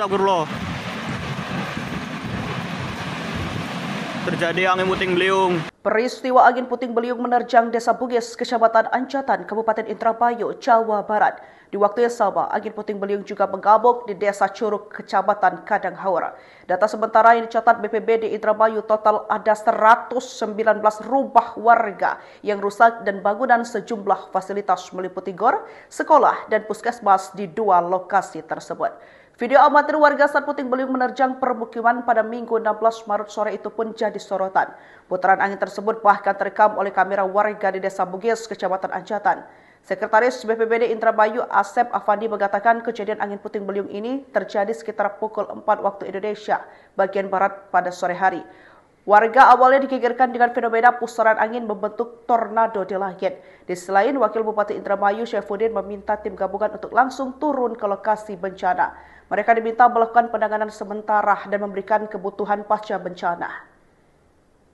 Astagfirullah. Terjadi angin puting beliung. Peristiwa angin puting beliung menerjang Desa Bugis, Kecamatan Ancatan, Kabupaten Indramayu, Jawa Barat. Di waktu yang sama, angin puting beliung juga menggabung di Desa Curug, Kecamatan Kadanghaur. Data sementara yang dicatat BPBD Indramayu, total ada 119 rumah warga yang rusak dan bangunan sejumlah fasilitas meliputi gor, sekolah, dan puskesmas di dua lokasi tersebut. Video amatir warga saat puting beliung menerjang permukiman pada Minggu 16 Maret sore itu pun jadi sorotan. Putaran angin tersebut bahkan terekam oleh kamera warga di Desa Bugis, Kecamatan Ancatan. Sekretaris BPBD Indramayu Asep Afandi mengatakan kejadian angin puting beliung ini terjadi sekitar pukul 4 waktu Indonesia bagian Barat pada sore hari. Warga awalnya digegerkan dengan fenomena pusaran angin membentuk tornado di langit. Di sisi lain, Wakil Bupati Indramayu Syaifuddin meminta tim gabungan untuk langsung turun ke lokasi bencana. Mereka diminta melakukan penanganan sementara dan memberikan kebutuhan pasca bencana.